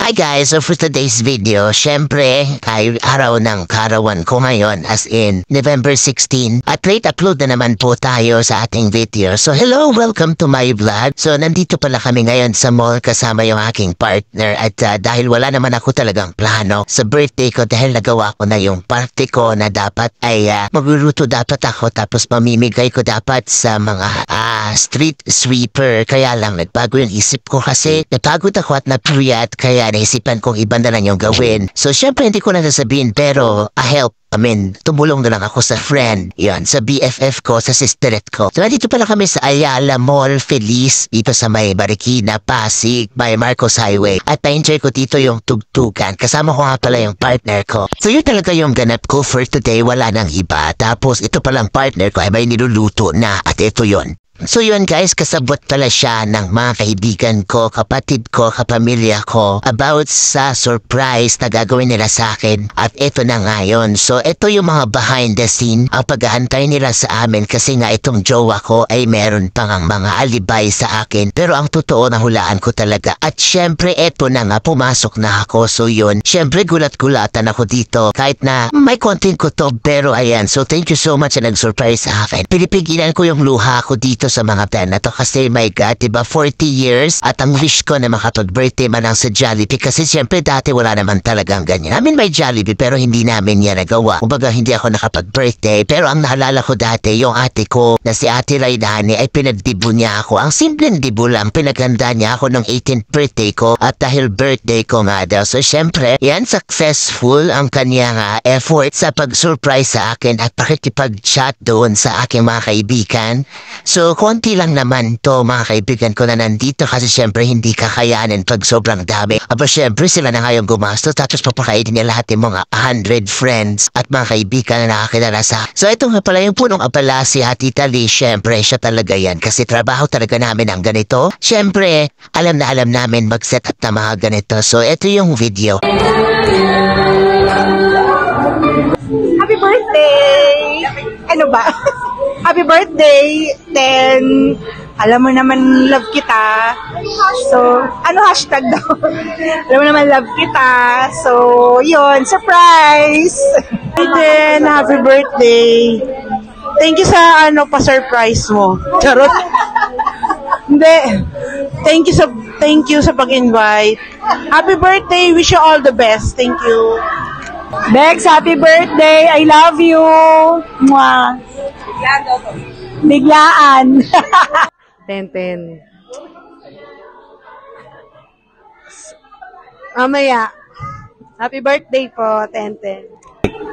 Hi guys, so for today's video, syempre ay araw ng karawan ko ngayon as in November 16 at late upload na naman po tayo sa ating video. So hello, welcome to my vlog. So nandito pala kami ngayon sa mall kasama yung aking partner at dahil wala naman ako talagang plano sa birthday ko dahil nagawa ko na yung party ko na dapat ay magluluto dapat ako tapos mamimigay ko dapat sa mga street sweeper. Kaya lang nagbago yung isip ko kasi napagod ako at napuyat kaya naisipan kong iba na lang yung gawin. So, syempre hindi ko na nasabihin pero tumulong na lang ako sa friend. Yan, sa BFF ko, sa sisterette ko. So, nandito pala kami sa Ayala Mall Feliz, dito sa may Marikina, Pasig, by Marcos Highway. At na-enjoy ko dito yung tugtugan. Kasama ko nga pala yung partner ko. So, yun talaga yung ganap ko for today. Wala nang iba. Tapos, ito palang partner ko ay may niluluto na. At ito yun. So yun guys, kasabot pala siya ng mga kaibigan ko, kapatid ko, kapamilya ko about sa surprise na gagawin nila sa akin. At ito na nga yun. So ito yung mga behind the scene ang paghahantay nila sa amin kasi nga itong jowa ko ay meron pang mga alibay sa akin. Pero ang totoo na hulaan ko talaga. At syempre ito na nga, pumasok na ako. So yun, syempre gulat-gulatan ako dito kahit na may konting kutob pero ayan. So thank you so much na nag-surprise sa akin. Pinipigilan ko yung luha ko dito sa mga plan na to kasi my God, diba 40 years at ang wish ko na makapag-birthday man lang sa Jollibee kasi siyempre dati wala naman talagang ganyan. May Jollibee pero hindi namin yan nagawa. Kumbaga hindi ako nakapag-birthday pero ang naalala ko dati yung ate ko na si Ate Raydani ay pinagdibo niya ako. Ang simpleng dibo lang, pinaganda niya ako ng 18th birthday ko at dahil birthday ko nga daw. So siyempre, yan successful ang kanyang effort sa pag-surprise sa akin at pakikipag-chat doon sa aking mga kaibigan. So konti lang naman to mga kaibigan ko na nandito kasi syempre hindi kakayanin pag sobrang dami. Aba syempre sila na ngayon gumasto tapos papakainin niya lahat ng mga 100 friends at mga kaibigan na nakakilala sa. So ito nga pala yung punong abala si Ate Tali. Syempre siya talaga yan kasi trabaho talaga namin ang ganito. Syempre alam na alam namin mag-set up na mga ganito. So ito yung video. Happy birthday! Ano ba? Happy birthday! Then, alam mo naman love kita. So, ano hashtag daw? Alam mo naman love kita. So, yun, surprise! Then, happy birthday! Thank you sa pa-surprise mo. Charot! Hindi. Thank you sa pag-invite. Happy birthday! Wish you all the best. Thank you. Bex, happy birthday! I love you! Mwah! Biglaan. 10-10. Mamaya. Happy birthday po, 10-10.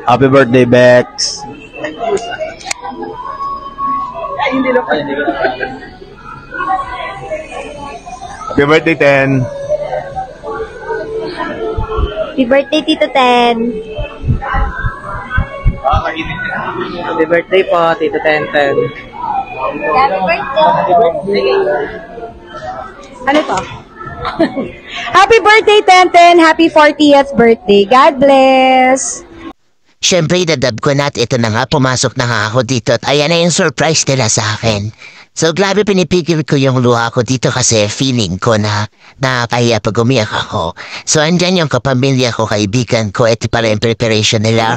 Happy birthday, Bex. Happy birthday, Ten. Happy birthday, Tito Ten. Happy birthday po, Tito Tenten. Happy birthday. Ano to? Happy birthday, Tenten! Happy 40th birthday. God bless! Syempre dadab ko na at ito na nga, pumasok na nga ako dito at ayan na yung surprise nila sa akin. So grabe pinipigil ko yung luha ko dito kasi feeling ko na nakakaya pag umiyak ako. So andyan yung kapamilya ko, kaibigan ko, ito pala yung preparation nila.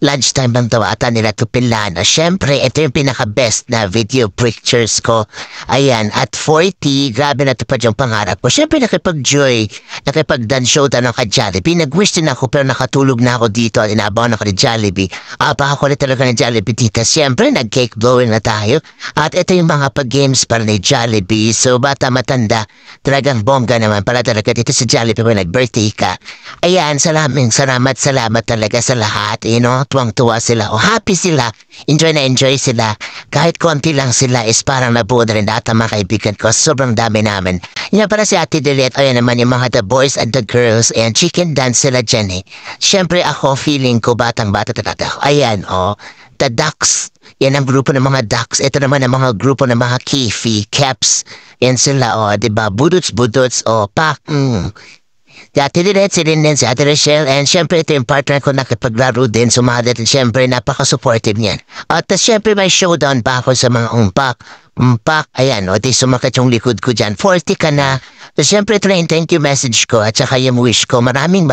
Lunchtime bang tawata nila to Pilana. Syempre, ito yung pinaka-best na video pictures ko. Ayan, at 40, grabe na tupad yung pangarap ko. Syempre, nakipag-joy, nakipag-dance show ta ng ka-Jollibee. Nag-wish din ako pero nakatulog na ako dito at inabawan ako ni Jollibee. Pakakulit talaga ni Jollibee dito. Syempre, nag-cake blowing na tayo. At ito yung mga pag-games para ni Jollibee. So, bata matanda, talagang bongga naman pala talaga dito sa Jollibee when nag-birthday ka. Ayan, salamat talaga sa lahat. Tuwang-tuwa sila o happy sila, enjoy sila. Kahit konti lang sila is parang nabuo na rin lahat ang mga kaibigan ko. Sobrang dami namin. Yan para si Ate Delet, ayan naman yung mga the boys and the girls and chicken dance sila dyan eh. Siyempre ako, feeling ko batang-bata talaga ako. Ayan the ducks. Yan ang grupo ng mga ducks. Ito naman ang mga grupo ng mga kifi, caps. Yan sila diba? Budots, pak. si Ate Lynette, si Linden, si Ate Rochelle, and syempre ito yung partner ko nakipaglaro din, sumadat, at syempre napaka-supportive niyan. At syempre may showdown pa ako sa mga umpak. Ayan, o di sumakat yung likod ko dyan. 40 ka na. So, syempre, thank you message ko at saka yung wish ko. Maraming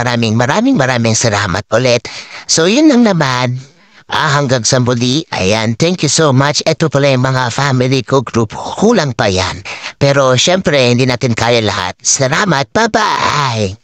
salamat ulit. So, yun lang naman. Hanggang sa muli. Ayan, thank you so much. Ito pala yung mga family ko group. Kulang pa yan. Pero, syempre, hindi natin kaya lahat. Salamat. Bye-bye!